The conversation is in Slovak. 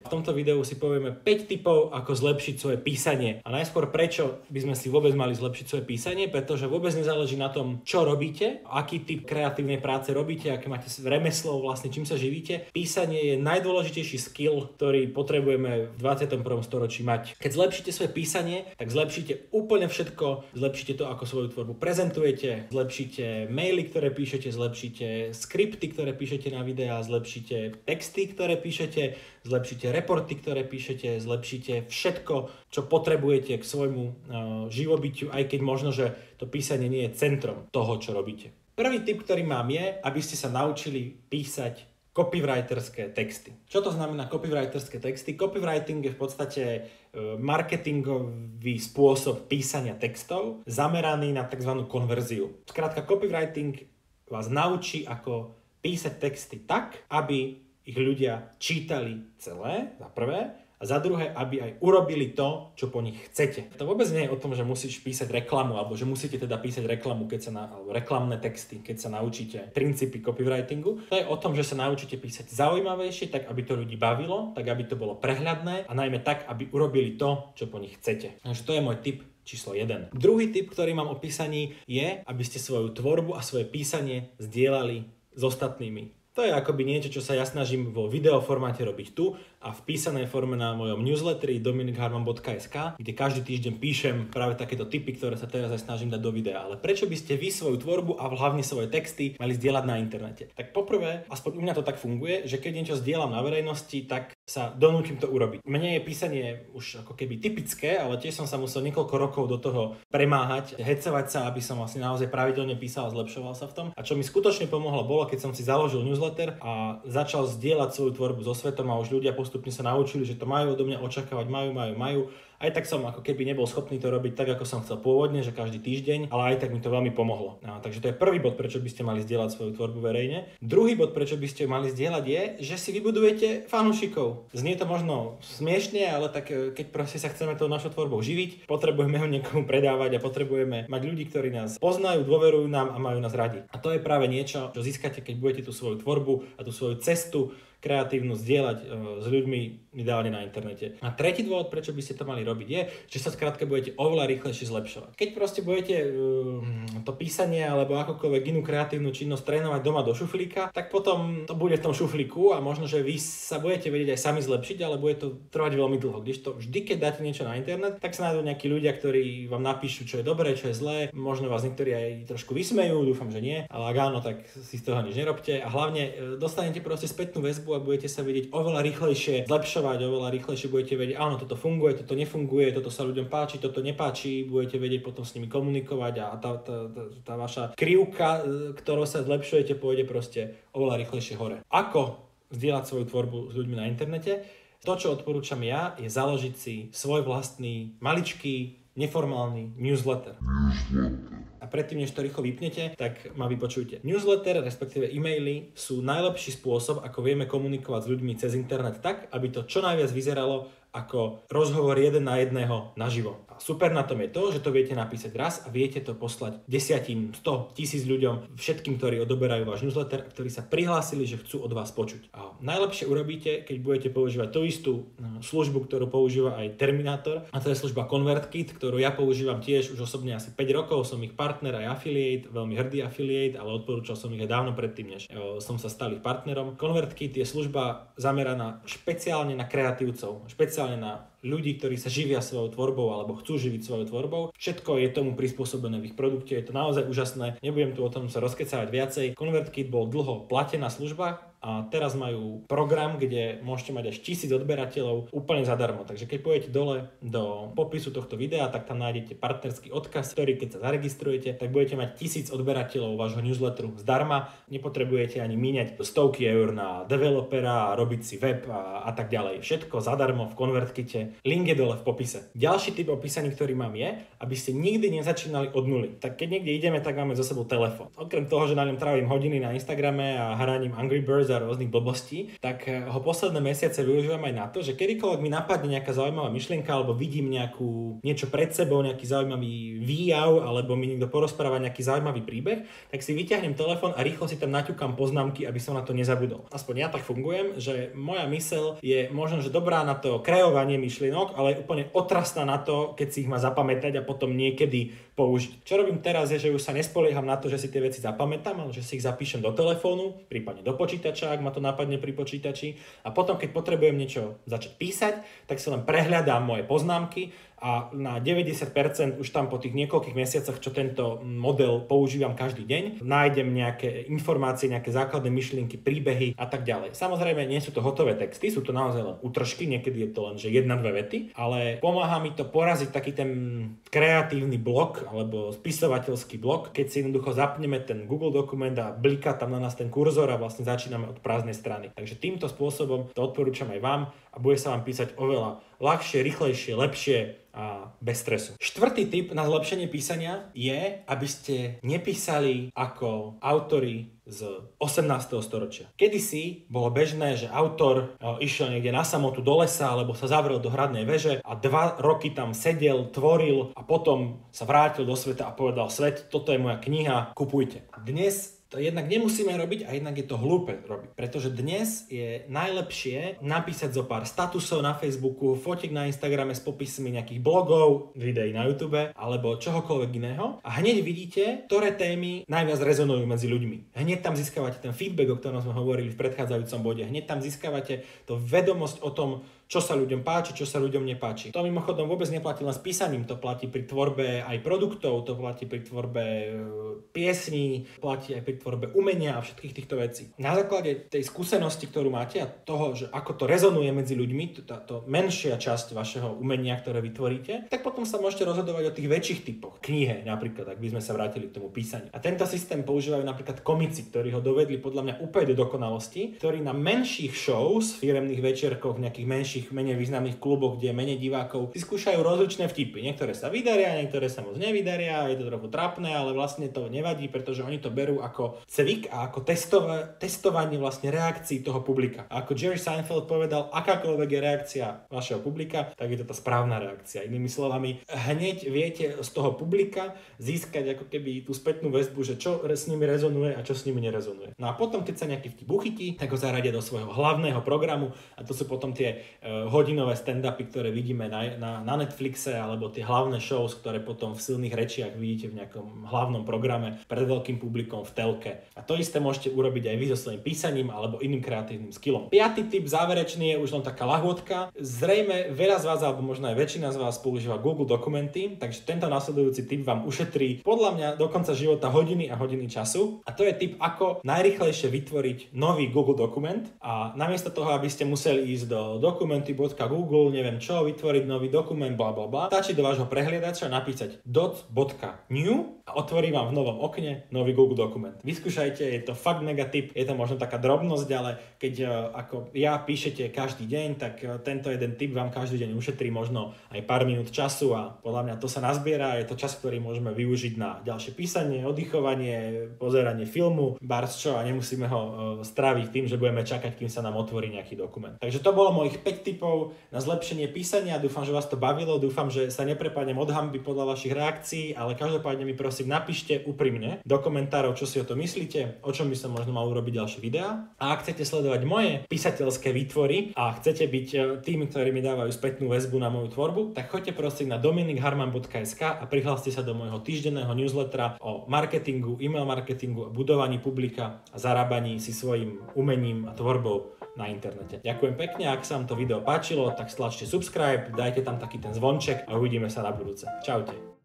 V tomto videu si povieme 5 tipov, ako zlepšiť svoje písanie. A najskôr prečo by sme si vôbec mali zlepšiť svoje písanie, pretože vôbec nezáleží na tom, čo robíte, aký typ kreatívnej práce robíte, aké máte remeslo, vlastne čím sa živíte. Písanie je najdôležitejší skill, ktorý potrebujeme v 21. storočí mať. Keď zlepšíte svoje písanie, tak zlepšíte úplne všetko, zlepšíte to, ako svoju tvorbu prezentujete, zlepšíte maily, ktoré píšete, zlepšíte skripty, ktoré píšete na videá, zlepšíte texty, ktoré píšete, zlepšíte reporty, ktoré píšete, zlepšíte všetko, čo potrebujete k svojmu živobytiu, aj keď možno, že to písanie nie je centrom toho, čo robíte. Prvý tip, ktorý mám je, aby ste sa naučili písať copywriterské texty. Čo to znamená copywriterské texty? Copywriting je v podstate marketingový spôsob písania textov zameraný na tzv. Konverziu. Skrátka, copywriting vás naučí, ako písať texty tak, aby ich ľudia čítali celé, za prvé, a za druhé, aby aj urobili to, čo po nich chcete. To vôbec nie je o tom, že musíš písať reklamu, alebo že musíte teda písať reklamu, alebo reklamné texty, keď sa naučíte princípy copywritingu. To je o tom, že sa naučíte písať zaujímavejšie, tak aby to ľudí bavilo, tak aby to bolo prehľadné a najmä tak, aby urobili to, čo po nich chcete. Takže to je môj tip číslo 1. Druhý tip, ktorý mám o písaní, je, aby ste svoju tvorbu a svoje písanie zdieľali s ostatnými. To je akoby niečo, čo sa ja snažím vo videoformáte robiť tu a v písanej forme na mojom newsletteri dominikharman.sk, kde každý týždeň píšem práve takéto tipy, ktoré sa teraz aj snažím dať do videa. Ale prečo by ste vy svoju tvorbu a hlavne svoje texty mali zdieľať na internete? Tak poprvé, aspoň u mňa to tak funguje, že keď niečo zdieľam na verejnosti, tak sa donútim to urobiť. Mne je písanie už ako keby typické, ale tiež som sa musel niekoľko rokov do toho premáhať, hecovať sa, aby som vlastne naozaj pravidelne písal a zlepšoval sa v tom. A čo mi skutočne pomohlo, bolo, keď som si založil newsletter a začal zdieľať svoju tvorbu so svetom a už ľudia postupne sa naučili, že to majú odo mňa očakávať, majú. Aj tak som ako keby nebol schopný to robiť tak, ako som chcel pôvodne, že každý týždeň, ale aj tak mi to veľmi pomohlo. Takže to je prvý bod, prečo by ste mali zdieľať svoju tvorbu verejne. Druhý bod, prečo by ste mali zdieľať je, že si vybudujete fanúšikov. Znie to možno smiešne, ale tak keď proste sa chceme tou našou tvorbou živiť, potrebujeme ho niekomu predávať a potrebujeme mať ľudí, ktorí nás poznajú, dôverujú nám a majú nás radi. A to je práve niečo, čo získate, keď budete tú svoju tvorbu a tú svoju cestu kreatívnu zdieľať s ľuďmi ideálne na internete. A tretí dôvod, prečo by ste to mali robiť, je, že sa skrátka budete oveľa rýchlejšie zlepšovať. Keď proste budete to písanie alebo akokoľvek inú kreatívnu činnosť trénovať doma do šuflíka, tak potom to bude v tom šuflíku a možno, že vy sa budete vedieť aj sami zlepšiť, ale bude to trvať veľmi dlho. Kdežto vždy, keď dáte niečo na internet, tak sa nájdú nejakí ľudia, ktorí vám napíšu, čo je dobré, čo je zlé. Možno vás niektorí aj trošku vysmejú, dúfam, že nie, ale ak áno, tak si z toho nič nerobte a hlavne dostanete proste spätnú väzbu a budete sa vedieť oveľa rýchlejšie zlepšovať, oveľa rýchlejšie budete vedieť, áno, toto funguje, toto nefunguje, toto sa ľuďom páči, toto nepáči, budete vedieť potom s nimi komunikovať a tá vaša krivka, ktorou sa zlepšujete, pôjde proste oveľa rýchlejšie hore. Ako zdieľať svoju tvorbu s ľuďmi na internete? To, čo odporúčam ja, je založiť si svoj vlastný maličký, neformálny newsletter. A predtým, než to rýchlo vypnete, tak ma vypočujte. Newsletter, respektíve e-maily, sú najlepší spôsob, ako vieme komunikovať s ľuďmi cez internet tak, aby to čo najviac vyzeralo ako rozhovor 1 na 1 naživo. A super na tom je to, že to viete napísať raz a viete to poslať 10, 100, 1000 ľuďom, všetkým, ktorí odoberajú váš newsletter a ktorí sa prihlásili, že chcú od vás počuť. A najlepšie urobíte, keď budete používať tú istú službu, ktorú používa aj Terminator, a to je služba ConvertKit, ktorú ja používam tiež už osobne asi 5 rokov, som ich partner aj affiliate, veľmi hrdý affiliate, ale odporúčal som ich aj dávno predtým, než som sa stal ich partnerom. ConvertKit je služba zameraná špeciálne na kreatívcov, špeciálne na ľudí, ktorí sa živia svojou tvorbou alebo chcú živiť svojou tvorbou. Všetko je tomu prispôsobené v ich produkte, je to naozaj úžasné. Nebudem tu o tom sa rozkecávať viacej. ConvertKit bol dlho platená služba a teraz majú program, kde môžete mať až 1000 odberateľov úplne zadarmo. Takže keď pôjdete dole do popisu tohto videa, tak tam nájdete partnerský odkaz, ktorý keď sa zaregistrujete, tak budete mať 1000 odberateľov vášho newsletteru zdarma. Nepotrebujete ani míňať stovky eur na developera, robiť si web a tak ďalej. Všetko zadarmo v ConvertKite. Link je dole v popise. Ďalší typ opísaní, ktorý mám je, aby ste nikdy nezačínali od nuly. Tak keď niekde ideme, tak máme za sebou telefón. Okrem toho, že na ňom trávim hodiny na Instagrame a hraním Angry Birds za rôznych blbostí, tak ho posledné mesiace využívam aj na to, že kedykoľvek mi napadne nejaká zaujímavá myšlienka alebo vidím niečo pred sebou, nejaký zaujímavý výjav alebo mi niekto porozpráva nejaký zaujímavý príbeh, tak si vyťahnem telefón a rýchlo si tam naťukám poznámky, aby som na to nezabudol. Aspoň ja tak fungujem, že moja myseľ je možno, že dobrá na to kreovanie myšlienok, ale je úplne otrasná na to, keď si ich má zapamätať a potom niekedy použiť. Čo robím teraz je, že už sa nespolieham na to, že si tie veci zapamätám, ale že si ich zapíšem do telefónu, prípadne do počítača, ak ma to napadne pri počítači, a potom keď potrebujem niečo začať písať, tak si len prehľadám moje poznámky a na 90% už tam po tých niekoľkých mesiacoch, čo tento model používam každý deň, nájdem nejaké informácie, nejaké základné myšlienky, príbehy a tak ďalej. Samozrejme, nie sú to hotové texty, sú to naozaj len útržky, niekedy je to len že 1-2 vety, ale pomáha mi to poraziť taký ten kreatívny blok alebo spisovateľský blok, keď si jednoducho zapneme ten Google dokument a bliká tam na nás ten kurzor a vlastne začíname od prázdnej strany. Takže týmto spôsobom to odporúčam aj vám a bude sa vám písať oveľa ľahšie, rýchlejšie, lepšie a bez stresu. Štvrtý tip na zlepšenie písania je, aby ste nepísali ako autori z 18. storočia. Kedysi bolo bežné, že autor išiel niekde na samotu do lesa alebo sa zavrel do hradnej veže a 2 roky tam sedel, tvoril a potom sa vrátil do sveta a povedal: svet, toto je moja kniha, kupujte. Dnes to jednak nemusíme robiť a jednak je to hlúpe robiť. Pretože dnes je najlepšie napísať zo pár statusov na Facebooku, fotiek na Instagrame s popismi nejakých blogov, videí na YouTube alebo čohokoľvek iného a hneď vidíte, ktoré témy najviac rezonujú medzi ľuďmi. Hneď tam získavate ten feedback, o ktorom sme hovorili v predchádzajúcom bode. Hneď tam získavate to vedomosť o tom, čo sa ľuďom páči, čo sa ľuďom nepáči. To mimochodom vôbec neplatí len s písaním, to platí pri tvorbe aj produktov, to platí pri tvorbe piesní, platí aj pri tvorbe umenia a všetkých týchto vecí. Na základe tej skúsenosti, ktorú máte a toho, že ako to rezonuje medzi ľuďmi, táto menšia časť vašeho umenia, ktoré vytvoríte, tak potom sa môžete rozhodovať o tých väčších typoch. Knihe napríklad, ak by sme sa vrátili k tomu písaniu. A tento systém používajú napríklad komici, ktorí ho dovedli podľa mňa úplne do dokonalosti, ktorí na menších shows, firemných večierkoch, nejakých menších, menej významných kluboch, kde je menej divákov, si skúšajú rozličné vtipy. Niektoré sa vydaria, niektoré sa moc nevydaria, je to trochu trápne, ale vlastne to nevadí, pretože oni to berú ako cvik a ako testovanie vlastne reakcií toho publika. A ako Jerry Seinfeld povedal, akákoľvek je reakcia vašeho publika, tak je to tá správna reakcia. Inými slovami, hneď viete z toho publika získať ako keby tú spätnú väzbu, že čo s nimi rezonuje a čo s nimi nerezonuje. No a potom, keď sa nejaký vtip uchytí, tak ho zaradia do svojho hlavného programu a to sú potom tie hodinové stand-upy, ktoré vidíme na Netflixe, alebo tie hlavné shows, ktoré potom v silných rečiach vidíte v nejakom hlavnom programe pred veľkým publikom v telke. A to isté môžete urobiť aj vy so svojím písaním alebo iným kreatívnym skillom. 5. tip záverečný je už len taká lahôdka. Zrejme veľa z vás, alebo možno aj väčšina z vás používa Google dokumenty, takže tento nasledujúci tip vám ušetrí podľa mňa do konca života hodiny a hodiny času. A to je tip, ako najrýchlejšie vytvoriť nový Google dokument. A namiesto toho, aby ste museli ísť do dokumenty.google, neviem čo, vytvoriť nový dokument, bla bla bla. Stačí do vášho prehliadača napísať .new a otvorí vám v novom okne nový Google dokument. Vyskúšajte, je to fakt mega tip, je to možno taká drobnosť, ale keď ako ja píšete každý deň, tak tento jeden tip vám každý deň ušetrí možno aj pár minút času a podľa mňa to sa nazbiera, je to čas, ktorý môžeme využiť na ďalšie písanie, oddychovanie, pozeranie filmu, barčo a nemusíme ho stráviť tým, že budeme čakať, kým sa nám otvorí nejaký dokument. Takže to bolo mojich 5 tipov na zlepšenie písania. Dúfam, že vás to bavilo, dúfam, že sa neprepadnem od hanby podľa vašich reakcií, ale každopádne mi prosím napíšte úprimne do komentárov, čo si o to myslíte, o čom by som možno mal urobiť ďalšie videá. A ak chcete sledovať moje písateľské výtvory a chcete byť tými, ktorí mi dávajú spätnú väzbu na moju tvorbu, tak choďte prosím na dominikharman.sk a prihláste sa do môjho týždenného newslettera o marketingu, e-mail marketingu, budovaní publika a zarábaní si svojím umením a tvorbou na internete. Ďakujem pekne, ak sa vám to video páčilo, tak stlačte subscribe, dajte tam taký ten zvonček a uvidíme sa na budúce. Čaute.